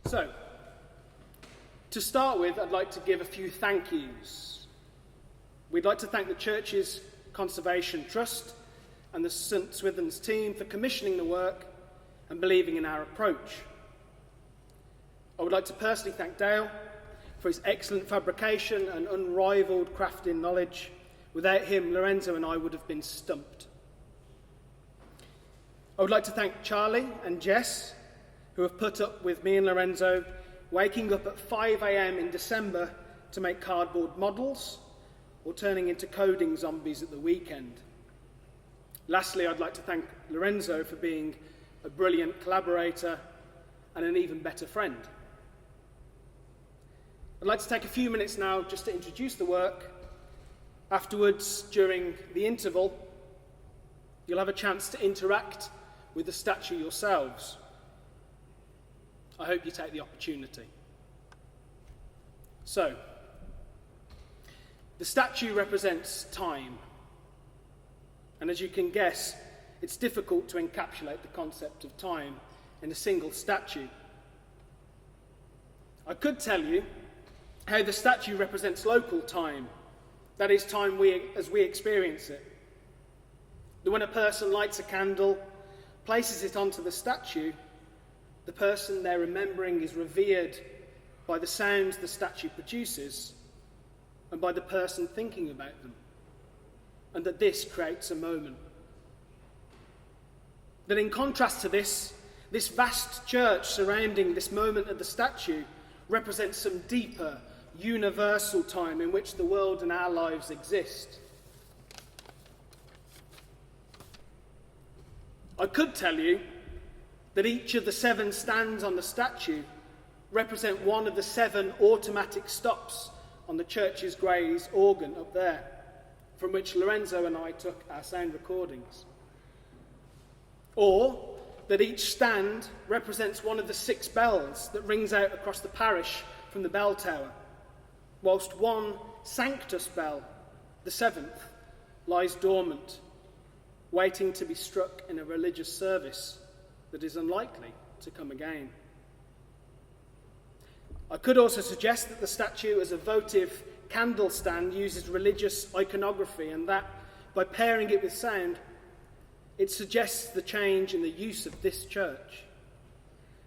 So, to start with, I'd like to give a few thank yous. We'd like to thank the church's Conservation Trust and the St Swithin's team for commissioning the work and believing in our approach. I would like to personally thank Dale for his excellent fabrication and unrivaled crafting knowledge. Without him, Lorenzo and I would have been stumped. I would like to thank Charlie and Jess, who have put up with me and Lorenzo waking up at 5 a.m. in December to make cardboard models or turning into coding zombies at the weekend. Lastly, I'd like to thank Lorenzo for being a brilliant collaborator and an even better friend. I'd like to take a few minutes now just to introduce the work. Afterwards, during the interval, you'll have a chance to interact with the statue yourselves. I hope you take the opportunity. So, the statue represents time. And as you can guess, it's difficult to encapsulate the concept of time in a single statue. I could tell you how the statue represents local time, that is, time as we experience it. That when a person lights a candle, places it onto the statue, the person they're remembering is revered by the sounds the statue produces and by the person thinking about them, and that this creates a moment. That in contrast to this vast church surrounding this moment of the statue represents some deeper, universal time in which the world and our lives exist. I could tell you that each of the 7 stands on the statue represent one of the 7 automatic stops on the church's Grays organ up there, from which Lorenzo and I took our sound recordings. Or that each stand represents one of the 6 bells that rings out across the parish from the bell tower, whilst one Sanctus bell, the 7th, lies dormant, waiting to be struck in a religious service that is unlikely to come again. I could also suggest that the statue as a votive candle stand uses religious iconography, and that by pairing it with sound, it suggests the change in the use of this church,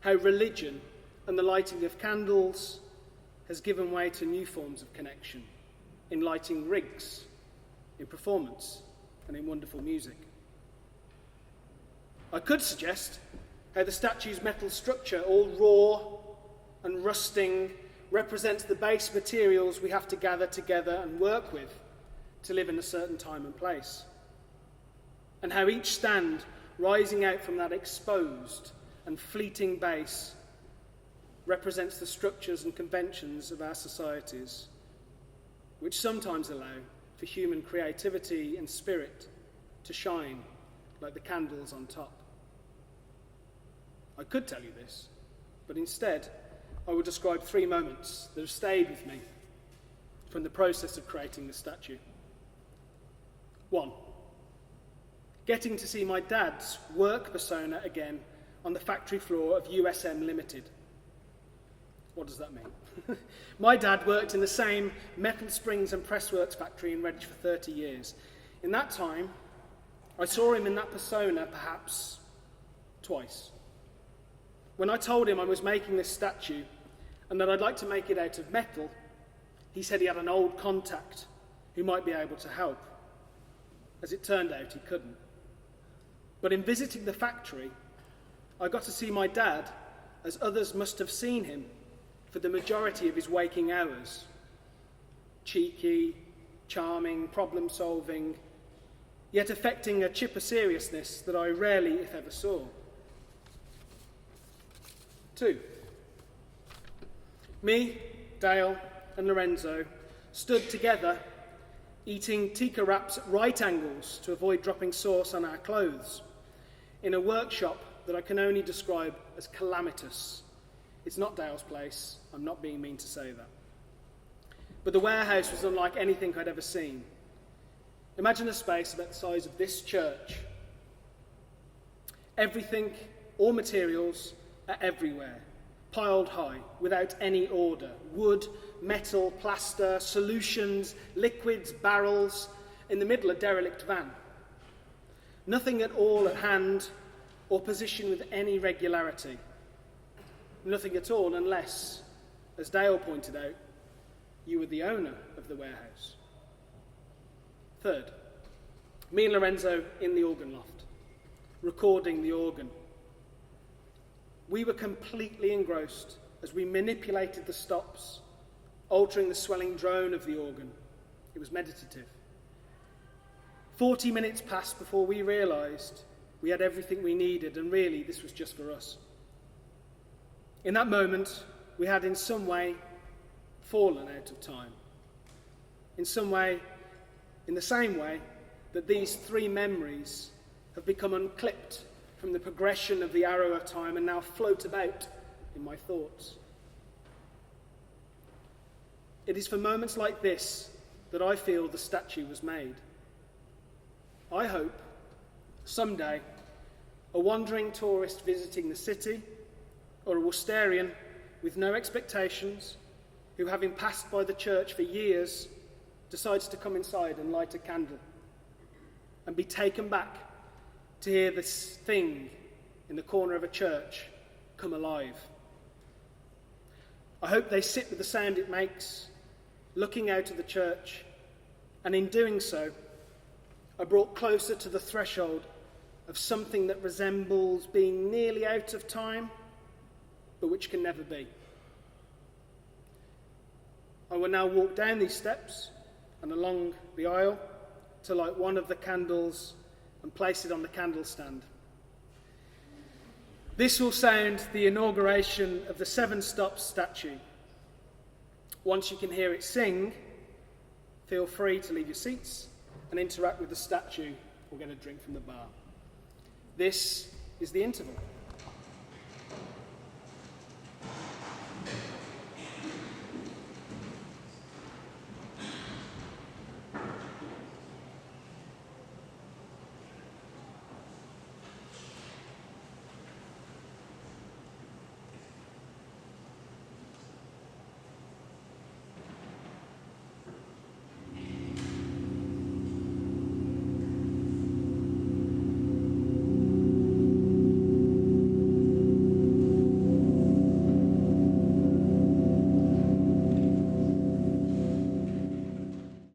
how religion and the lighting of candles has given way to new forms of connection, in lighting rigs, in performance, and in wonderful music. I could suggest how the statue's metal structure, all raw and rusting, represents the base materials we have to gather together and work with to live in a certain time and place. And how each stand, rising out from that exposed and fleeting base, represents the structures and conventions of our societies, which sometimes allow for human creativity and spirit to shine like the candles on top. I could tell you this, but instead I will describe 3 moments that have stayed with me from the process of creating the statue. 1. Getting to see my dad's work persona again on the factory floor of USM Limited. What does that mean? My dad worked in the same metal springs and pressworks factory in Redditch for 30 years. In that time, I saw him in that persona perhaps twice. When I told him I was making this statue and that I'd like to make it out of metal, he said he had an old contact who might be able to help. As it turned out, he couldn't. But in visiting the factory, I got to see my dad as others must have seen him for the majority of his waking hours. Cheeky, charming, problem-solving, yet affecting a chipper seriousness that I rarely, if ever, saw. 2. Me, Dale, and Lorenzo stood together eating tikka wraps at right angles to avoid dropping sauce on our clothes in a workshop that I can only describe as calamitous. It's not Dale's place, I'm not being mean to say that. But the warehouse was unlike anything I'd ever seen. Imagine a space about the size of this church. Everything, all materials, are everywhere. piled high, without any order. Wood, metal, plaster, solutions, liquids, barrels, in the middle a derelict van. Nothing at all at hand or positioned with any regularity. Nothing at all unless, as Dale pointed out, you were the owner of the warehouse. Third, me and Lorenzo in the organ loft, recording the organ. We were completely engrossed as we manipulated the stops, altering the swelling drone of the organ. It was meditative. 40 minutes passed before we realised we had everything we needed, and really this was just for us. In that moment, we had in some way fallen out of time. In some way, in the same way that these three memories have become unclipped from the progression of the arrow of time and now float about in my thoughts. It is for moments like this that I feel the statue was made. I hope, someday, a wandering tourist visiting the city, or a Worcesterian with no expectations, who, having passed by the church for years, decides to come inside and light a candle and be taken back to hear this thing in the corner of a church come alive. I hope they sit with the sound it makes, looking out of the church, and in doing so, are brought closer to the threshold of something that resembles being nearly out of time, but which can never be. I will now walk down these steps and along the aisle to light one of the candles and place it on the candle stand. This will sound the inauguration of the 7 Stops statue. Once you can hear it sing, feel free to leave your seats and interact with the statue or get a drink from the bar. This is the interval.